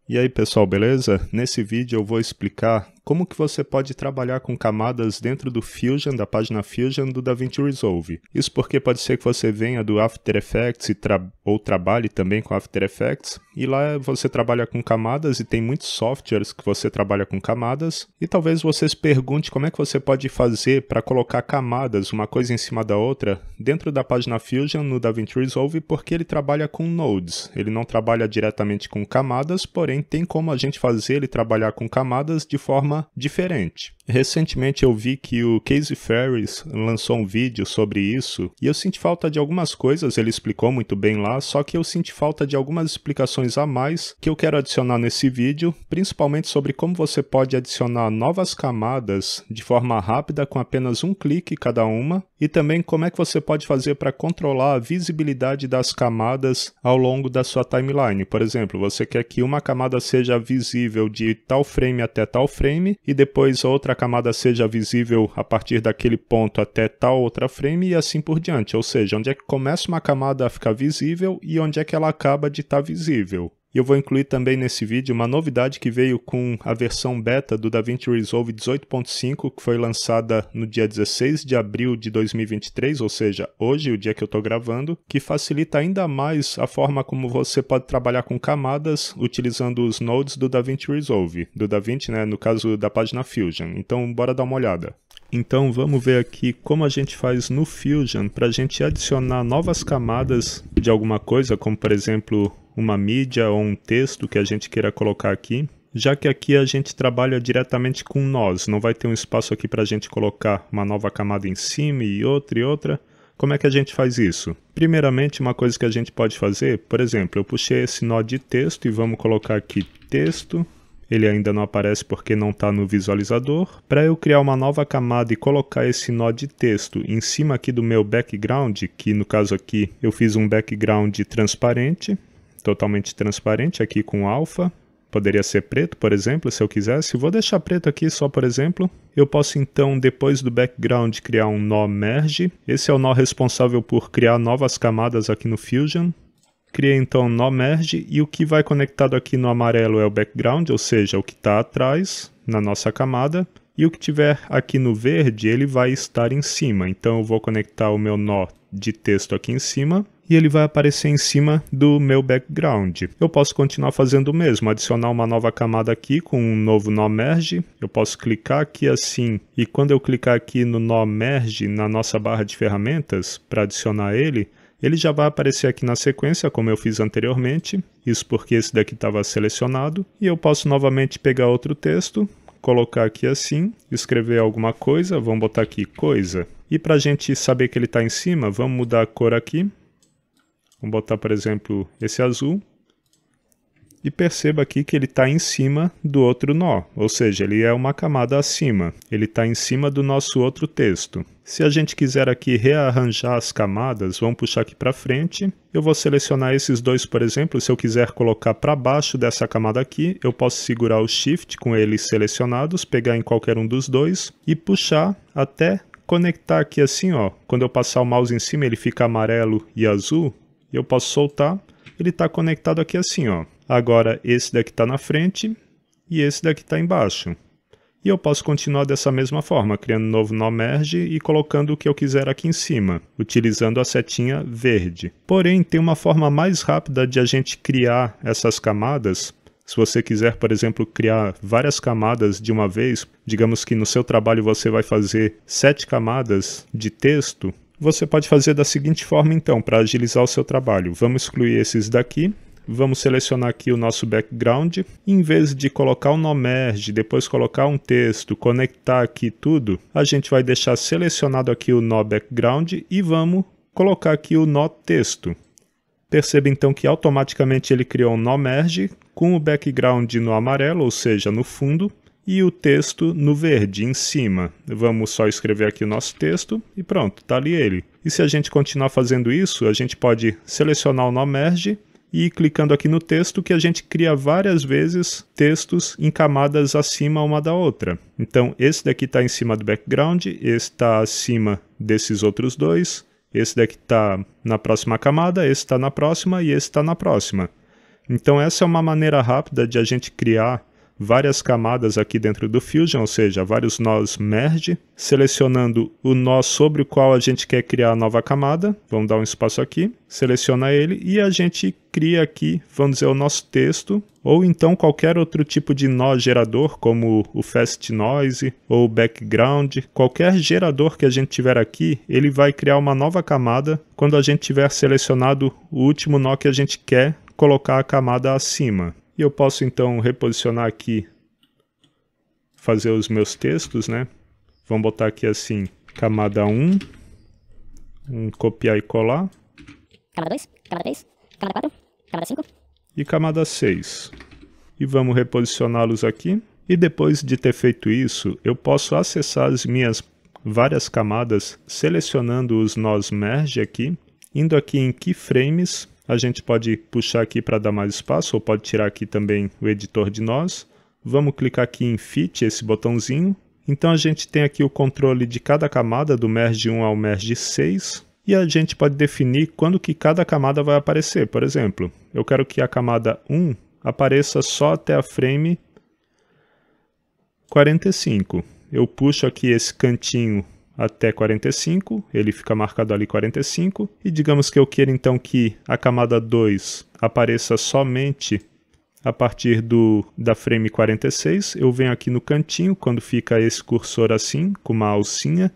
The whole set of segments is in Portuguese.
E aí pessoal, beleza? Nesse vídeo eu vou explicar como que você pode trabalhar com camadas dentro do Fusion, da página Fusion do DaVinci Resolve. Isso porque pode ser que você venha do After Effects ou trabalhe também com After Effects, e lá você trabalha com camadas e tem muitos softwares que você trabalha com camadas, e talvez você se pergunte como é que você pode fazer para colocar camadas, uma coisa em cima da outra, dentro da página Fusion no DaVinci Resolve, porque ele trabalha com nodes, ele não trabalha diretamente com camadas, porém tem como a gente fazer ele trabalhar com camadas de forma diferente. Recentemente eu vi que o Casey Ferris lançou um vídeo sobre isso e eu senti falta de algumas coisas, ele explicou muito bem lá, só que eu senti falta de algumas explicações a mais que eu quero adicionar nesse vídeo, principalmente sobre como você pode adicionar novas camadas de forma rápida com apenas um clique cada uma e também como é que você pode fazer para controlar a visibilidade das camadas ao longo da sua timeline. Por exemplo, você quer que uma camada seja visível de tal frame até tal frame e depois a outra camada seja visível a partir daquele ponto até tal outra frame e assim por diante, ou seja, onde é que começa uma camada a ficar visível e onde é que ela acaba de estar visível. E eu vou incluir também nesse vídeo uma novidade que veio com a versão beta do DaVinci Resolve 18.5, que foi lançada no dia 16 de abril de 2023, ou seja, hoje, o dia que eu estou gravando, que facilita ainda mais a forma como você pode trabalhar com camadas utilizando os nodes do DaVinci Resolve, do DaVinci, né, no caso da página Fusion. Então, bora dar uma olhada. Então vamos ver aqui como a gente faz no Fusion para a gente adicionar novas camadas de alguma coisa, como por exemplo uma mídia ou um texto que a gente queira colocar aqui, já que aqui a gente trabalha diretamente com nós, não vai ter um espaço aqui para a gente colocar uma nova camada em cima e outra. Como é que a gente faz isso? Primeiramente, uma coisa que a gente pode fazer, por exemplo, eu puxei esse nó de texto e vamos colocar aqui texto. Ele ainda não aparece porque não está no visualizador. Para eu criar uma nova camada e colocar esse nó de texto em cima aqui do meu background, que no caso aqui eu fiz um background transparente, totalmente transparente aqui com alfa. Poderia ser preto, por exemplo, se eu quisesse. Vou deixar preto aqui só, por exemplo. Eu posso então, depois do background, criar um nó merge. Esse é o nó responsável por criar novas camadas aqui no Fusion. Criei então nó merge e o que vai conectado aqui no amarelo é o background, ou seja, o que está atrás na nossa camada. E o que tiver aqui no verde, ele vai estar em cima. Então eu vou conectar o meu nó de texto aqui em cima e ele vai aparecer em cima do meu background. Eu posso continuar fazendo o mesmo, adicionar uma nova camada aqui com um novo nó merge. Eu posso clicar aqui assim e quando eu clicar aqui no nó merge na nossa barra de ferramentas para adicionar ele já vai aparecer aqui na sequência, como eu fiz anteriormente, isso porque esse daqui estava selecionado, e eu posso novamente pegar outro texto, colocar aqui assim, escrever alguma coisa, vamos botar aqui coisa, e para a gente saber que ele está em cima, vamos mudar a cor aqui, vamos botar por exemplo esse azul, e perceba aqui que ele está em cima do outro nó, ou seja, ele é uma camada acima, ele está em cima do nosso outro texto. Se a gente quiser aqui rearranjar as camadas, vamos puxar aqui para frente. Eu vou selecionar esses dois, por exemplo, se eu quiser colocar para baixo dessa camada aqui, eu posso segurar o Shift com eles selecionados, pegar em qualquer um dos dois e puxar até conectar aqui assim, ó. Quando eu passar o mouse em cima, ele fica amarelo e azul, e eu posso soltar, ele está conectado aqui assim, ó. Agora esse daqui está na frente e esse daqui está embaixo. E eu posso continuar dessa mesma forma, criando um novo nó merge e colocando o que eu quiser aqui em cima, utilizando a setinha verde. Porém, tem uma forma mais rápida de a gente criar essas camadas. Se você quiser, por exemplo, criar várias camadas de uma vez, digamos que no seu trabalho você vai fazer 7 camadas de texto, você pode fazer da seguinte forma então, para agilizar o seu trabalho. Vamos excluir esses daqui. Vamos selecionar aqui o nosso background. Em vez de colocar o nó merge, depois colocar um texto, conectar aqui tudo, a gente vai deixar selecionado aqui o nó background e vamos colocar aqui o nó texto. Perceba então que automaticamente ele criou um nó merge com o background no amarelo, ou seja, no fundo, e o texto no verde, em cima. Vamos só escrever aqui o nosso texto e pronto, está ali ele. E se a gente continuar fazendo isso, a gente pode selecionar o nó merge e clicando aqui no texto que a gente cria várias vezes textos em camadas acima uma da outra. Então esse daqui está em cima do background, esse está acima desses outros dois, esse daqui está na próxima camada, esse está na próxima e esse está na próxima. Então essa é uma maneira rápida de a gente criar várias camadas aqui dentro do Fusion, ou seja, vários nós merge, selecionando o nó sobre o qual a gente quer criar a nova camada. Vamos dar um espaço aqui, seleciona ele e a gente cria aqui, vamos dizer, o nosso texto, ou então qualquer outro tipo de nó gerador, como o Fast Noise ou o Background. Qualquer gerador que a gente tiver aqui, ele vai criar uma nova camada quando a gente tiver selecionado o último nó que a gente quer colocar a camada acima. E eu posso então reposicionar aqui, fazer os meus textos, né? Vamos botar aqui assim, camada 1, copiar e colar. Camada 2, camada 3, camada 4, camada 5. E camada 6. E vamos reposicioná-los aqui. E depois de ter feito isso, eu posso acessar as minhas várias camadas, selecionando os nós merge aqui, indo aqui em keyframes. A gente pode puxar aqui para dar mais espaço, ou pode tirar aqui também o editor de nós. Vamos clicar aqui em Fit, esse botãozinho. Então a gente tem aqui o controle de cada camada, do merge 1 ao merge 6. E a gente pode definir quando que cada camada vai aparecer. Por exemplo, eu quero que a camada 1 apareça só até a frame 45. Eu puxo aqui esse cantinho até 45, ele fica marcado ali 45, e digamos que eu queira então que a camada 2 apareça somente a partir da frame 46, eu venho aqui no cantinho, quando fica esse cursor assim, com uma alcinha,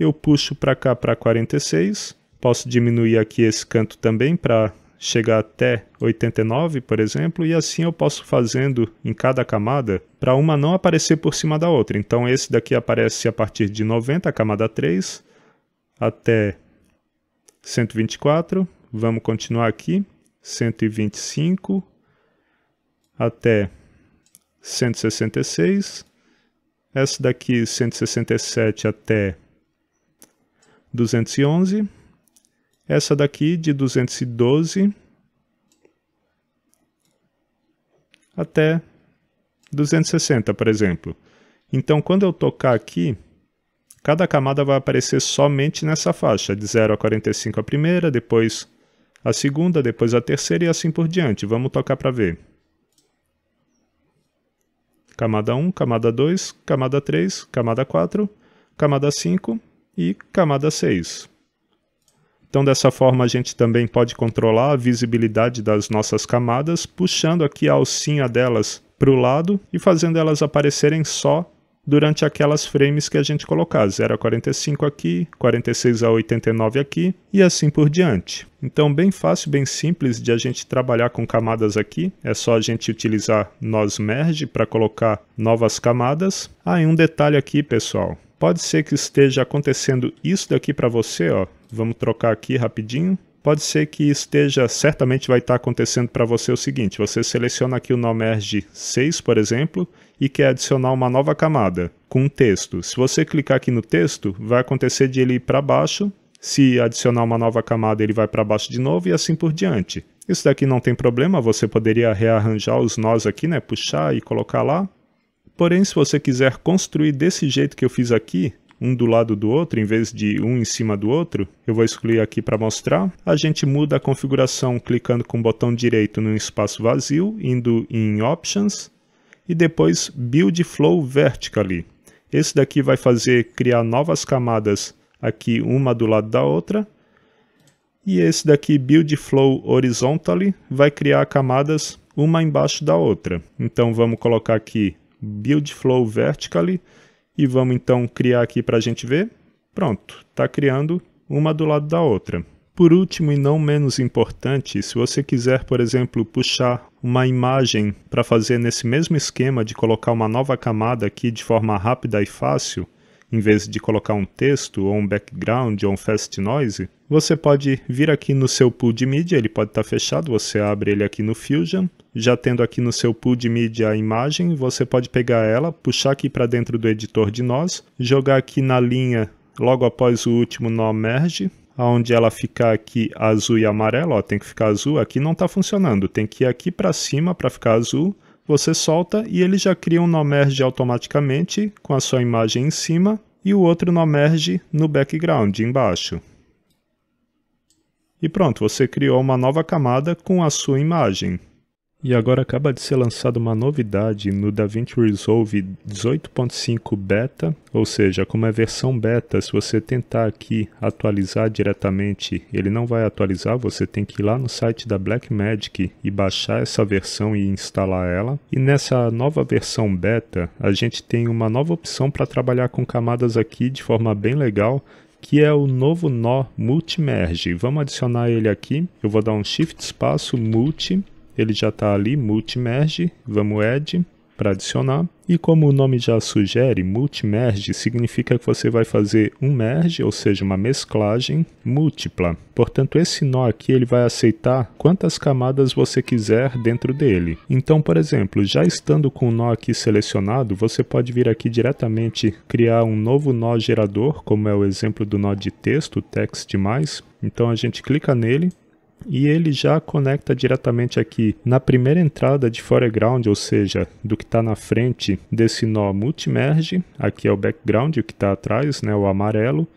eu puxo para cá para 46, posso diminuir aqui esse canto também para chegar até 89, por exemplo, e assim eu posso fazendo em cada camada para uma não aparecer por cima da outra. Então esse daqui aparece a partir de 90, a camada 3, até 124, vamos continuar aqui, 125, até 166, essa daqui 167 até 211, essa daqui de 212 até 260, por exemplo. Então, quando eu tocar aqui, cada camada vai aparecer somente nessa faixa, de 0 a 45 a primeira, depois a segunda, depois a terceira e assim por diante. Vamos tocar para ver. Camada 1, camada 2, camada 3, camada 4, camada 5 e camada 6. Então, dessa forma, a gente também pode controlar a visibilidade das nossas camadas, puxando aqui a alcinha delas para o lado e fazendo elas aparecerem só durante aquelas frames que a gente colocar, 0 a 45 aqui, 46 a 89 aqui e assim por diante. Então, bem fácil, bem simples de a gente trabalhar com camadas aqui, é só a gente utilizar nós merge para colocar novas camadas. E um detalhe aqui, pessoal, pode ser que esteja acontecendo isso daqui para você, ó. Vamos trocar aqui rapidinho. Pode ser que certamente vai estar acontecendo para você o seguinte, você seleciona aqui o nó merge 6, por exemplo, e quer adicionar uma nova camada com um texto. Se você clicar aqui no texto, vai acontecer de ele ir para baixo, se adicionar uma nova camada ele vai para baixo de novo e assim por diante. Isso daqui não tem problema, você poderia rearranjar os nós aqui, né, puxar e colocar lá. Porém, se você quiser construir desse jeito que eu fiz aqui, um do lado do outro, em vez de um em cima do outro, eu vou excluir aqui para mostrar. A gente muda a configuração clicando com o botão direito no espaço vazio, indo em Options, e depois Build Flow Vertically. Esse daqui vai criar novas camadas aqui, uma do lado da outra, e esse daqui, Build Flow Horizontally, vai criar camadas uma embaixo da outra. Então vamos colocar aqui Build Flow Vertically, e vamos então criar aqui para a gente ver. Pronto, está criando uma do lado da outra. Por último e não menos importante, se você quiser, por exemplo, puxar uma imagem para fazer nesse mesmo esquema de colocar uma nova camada aqui de forma rápida e fácil, em vez de colocar um texto, ou um background, ou um fast noise, você pode vir aqui no seu pool de mídia, ele pode estar fechado, você abre ele aqui no Fusion, já tendo aqui no seu pool de mídia a imagem, você pode pegar ela, puxar aqui para dentro do editor de nós, jogar aqui na linha logo após o último nó merge, onde ela ficar aqui azul e amarelo, ó, tem que ficar azul, aqui não está funcionando, tem que ir aqui para cima para ficar azul, você solta e ele já cria um nó merge automaticamente com a sua imagem em cima e o outro nó merge no background embaixo. E pronto, você criou uma nova camada com a sua imagem. E agora acaba de ser lançada uma novidade no DaVinci Resolve 18.5 Beta, ou seja, como é versão beta, se você tentar aqui atualizar diretamente, ele não vai atualizar, você tem que ir lá no site da Blackmagic e baixar essa versão e instalar ela. E nessa nova versão beta, a gente tem uma nova opção para trabalhar com camadas aqui de forma bem legal, que é o novo nó Multi-Merge. Vamos adicionar ele aqui, eu vou dar um Shift espaço Multi. Ele já está ali, Multi-Merge, vamos Add para adicionar. E como o nome já sugere, Multi-Merge significa que você vai fazer um merge, ou seja, uma mesclagem múltipla. Portanto, esse nó aqui ele vai aceitar quantas camadas você quiser dentro dele. Então, por exemplo, já estando com o nó aqui selecionado, você pode vir aqui diretamente criar um novo nó gerador, como é o exemplo do nó de texto, text+. Então a gente clica nele. E ele já conecta diretamente aqui na primeira entrada de foreground, ou seja, do que está na frente desse nó Multi-Merge. Aqui é o background, o que está atrás, né, o amarelo.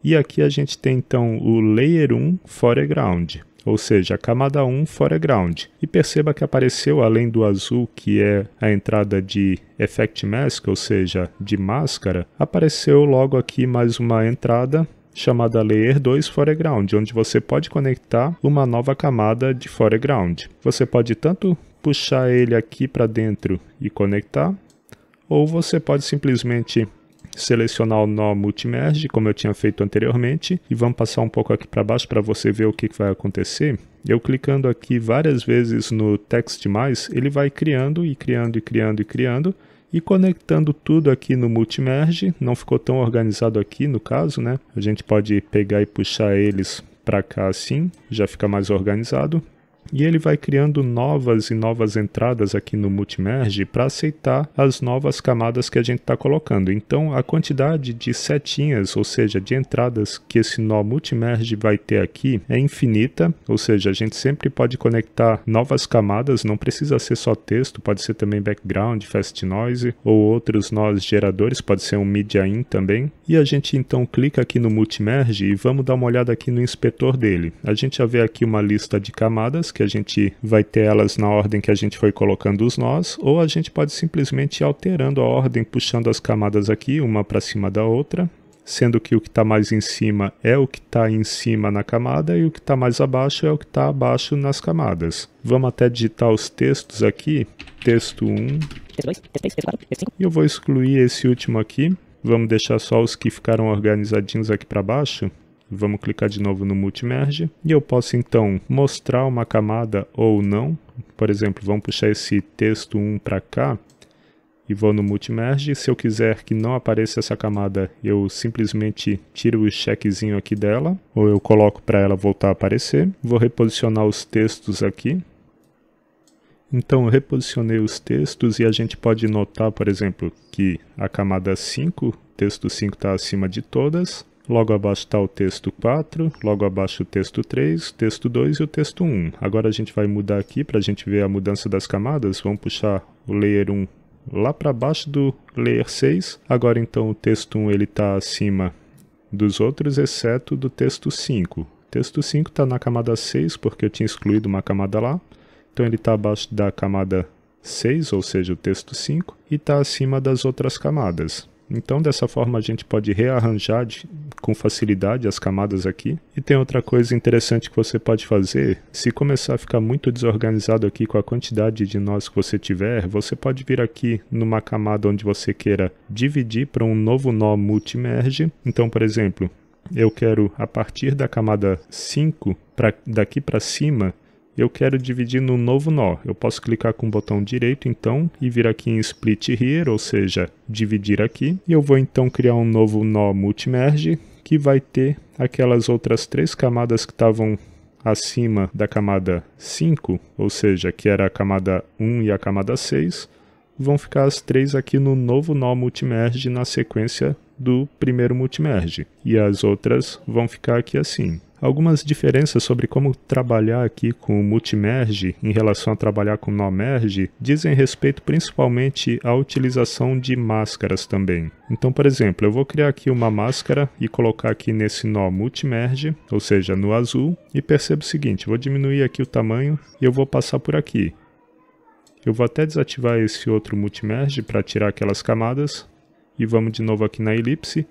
E aqui a gente tem então o Layer 1 Foreground, ou seja, a camada 1 Foreground. E perceba que apareceu, além do azul, que é a entrada de Effect Mask, ou seja, de máscara, apareceu logo aqui mais uma entrada chamada Layer 2 Foreground, onde você pode conectar uma nova camada de foreground. Você pode tanto puxar ele aqui para dentro e conectar, ou você pode simplesmente selecionar o nó Multi-Merge, como eu tinha feito anteriormente, e vamos passar um pouco aqui para baixo para você ver o que vai acontecer. Eu clicando aqui várias vezes no Text+, ele vai criando e criando e criando e criando, e conectando tudo aqui no Multi-Merge. Não ficou tão organizado aqui no caso, né? A gente pode pegar e puxar eles para cá assim, já fica mais organizado. E ele vai criando novas e novas entradas aqui no Multi-Merge para aceitar as novas camadas que a gente está colocando. Então a quantidade de setinhas, ou seja, de entradas que esse nó Multi-Merge vai ter aqui é infinita, ou seja, a gente sempre pode conectar novas camadas, não precisa ser só texto, pode ser também background, fast noise ou outros nós geradores, pode ser um media in também. E a gente então clica aqui no Multi-Merge e vamos dar uma olhada aqui no inspetor dele. A gente já vê aqui uma lista de camadas, que a gente vai ter elas na ordem que a gente foi colocando os nós, ou a gente pode simplesmente ir alterando a ordem, puxando as camadas aqui, uma para cima da outra, sendo que o que está mais em cima é o que está em cima na camada e o que está mais abaixo é o que está abaixo nas camadas. Vamos até digitar os textos aqui, texto 1, Texto 2, texto 3, texto 4, texto 5. e eu vou excluir esse último aqui, vamos deixar só os que ficaram organizadinhos aqui para baixo. Vamos clicar de novo no Multi-Merge e eu posso então mostrar uma camada ou não. Por exemplo, vamos puxar esse texto 1 para cá e vou no Multi-Merge. Se eu quiser que não apareça essa camada, eu simplesmente tiro o checkzinho aqui dela, ou eu coloco para ela voltar a aparecer. Vou reposicionar os textos aqui. Então eu reposicionei os textos e a gente pode notar, por exemplo, que a camada 5, o texto 5 está acima de todas. Logo abaixo está o texto 4, logo abaixo o texto 3, texto 2 e o texto 1. Agora a gente vai mudar aqui para a gente ver a mudança das camadas. Vamos puxar o Layer 1 lá para baixo do Layer 6. Agora então o texto 1 está acima dos outros, exceto do texto 5. O texto 5 está na camada 6, porque eu tinha excluído uma camada lá. Então ele está abaixo da camada 6, ou seja, o texto 5, e está acima das outras camadas. Então dessa forma a gente pode rearranjar com facilidade as camadas aqui. E tem outra coisa interessante que você pode fazer: se começar a ficar muito desorganizado aqui com a quantidade de nós que você tiver, você pode vir aqui numa camada onde você queira dividir para um novo nó Multi-Merge. Então, por exemplo, eu quero a partir da camada 5, daqui para cima, eu quero dividir num novo nó. Eu posso clicar com o botão direito então e vir aqui em Split Here, ou seja, dividir aqui. E eu vou então criar um novo nó Multi-Merge que vai ter aquelas outras 3 camadas que estavam acima da camada 5, ou seja, que era a camada 1 e a camada 6. Vão ficar as 3 aqui no novo nó Multi-Merge na sequência do primeiro Multi-Merge. E as outras vão ficar aqui assim. Algumas diferenças sobre como trabalhar aqui com o Multi-Merge em relação a trabalhar com nó Merge dizem respeito principalmente à utilização de máscaras também. Então, por exemplo, eu vou criar aqui uma máscara e colocar aqui nesse nó Multi-Merge, ou seja, no azul, e perceba o seguinte: vou diminuir aqui o tamanho e eu vou passar por aqui. Eu vou até desativar esse outro Multimerge para tirar aquelas camadas. E vamos de novo aqui na elipse.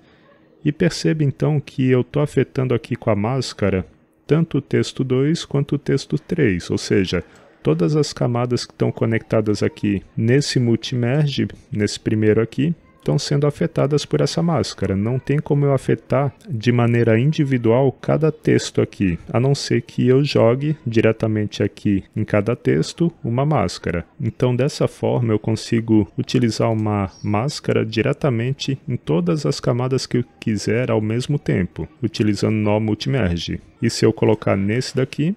E perceba então que eu estou afetando aqui com a máscara tanto o texto 2 quanto o texto 3, ou seja, todas as camadas que estão conectadas aqui nesse Multimerge, nesse primeiro aqui, estão sendo afetadas por essa máscara. Não tem como eu afetar de maneira individual cada texto aqui, a não ser que eu jogue diretamente aqui em cada texto uma máscara. Então dessa forma eu consigo utilizar uma máscara diretamente em todas as camadas que eu quiser ao mesmo tempo, utilizando nó Multimerge. E se eu colocar nesse daqui,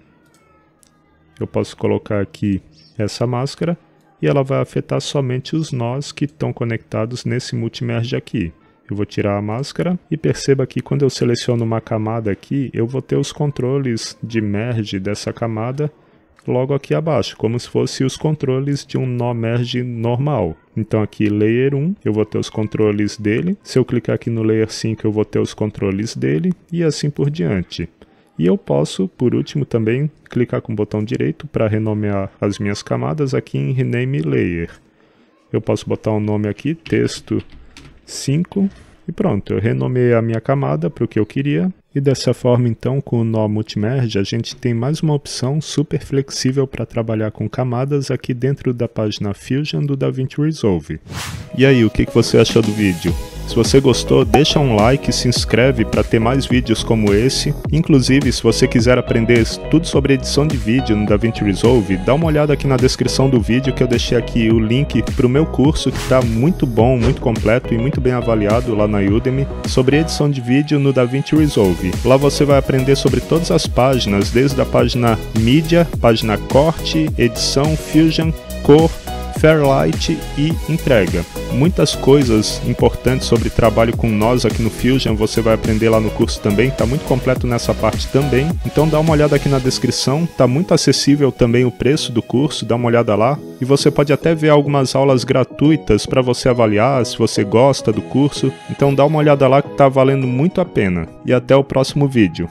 eu posso colocar aqui essa máscara, e ela vai afetar somente os nós que estão conectados nesse Multimerge aqui. Eu vou tirar a máscara e perceba que quando eu seleciono uma camada aqui, eu vou ter os controles de merge dessa camada logo aqui abaixo, como se fossem os controles de um nó merge normal. Então aqui Layer 1, eu vou ter os controles dele. Se eu clicar aqui no Layer 5, eu vou ter os controles dele e assim por diante. E eu posso, por último, também clicar com o botão direito para renomear as minhas camadas aqui em Rename Layer. Eu posso botar um nome aqui, texto 5, e pronto, eu renomeei a minha camada para o que eu queria. E dessa forma, então, com o nó Multimerge, a gente tem mais uma opção super flexível para trabalhar com camadas aqui dentro da página Fusion do DaVinci Resolve. E aí, o que você achou do vídeo? Se você gostou, deixa um like e se inscreve para ter mais vídeos como esse. Inclusive, se você quiser aprender tudo sobre edição de vídeo no DaVinci Resolve, dá uma olhada aqui na descrição do vídeo que eu deixei aqui o link para o meu curso que está muito bom, muito completo e muito bem avaliado lá na Udemy sobre edição de vídeo no DaVinci Resolve. Lá você vai aprender sobre todas as páginas, desde a página mídia, página corte, edição, Fusion, cor, Fairlight e entrega. Muitas coisas importantes sobre trabalho com nós aqui no Fusion você vai aprender lá no curso também, está muito completo nessa parte também. Então dá uma olhada aqui na descrição, está muito acessível também o preço do curso, dá uma olhada lá. E você pode até ver algumas aulas gratuitas para você avaliar se você gosta do curso. Então dá uma olhada lá que está valendo muito a pena. E até o próximo vídeo.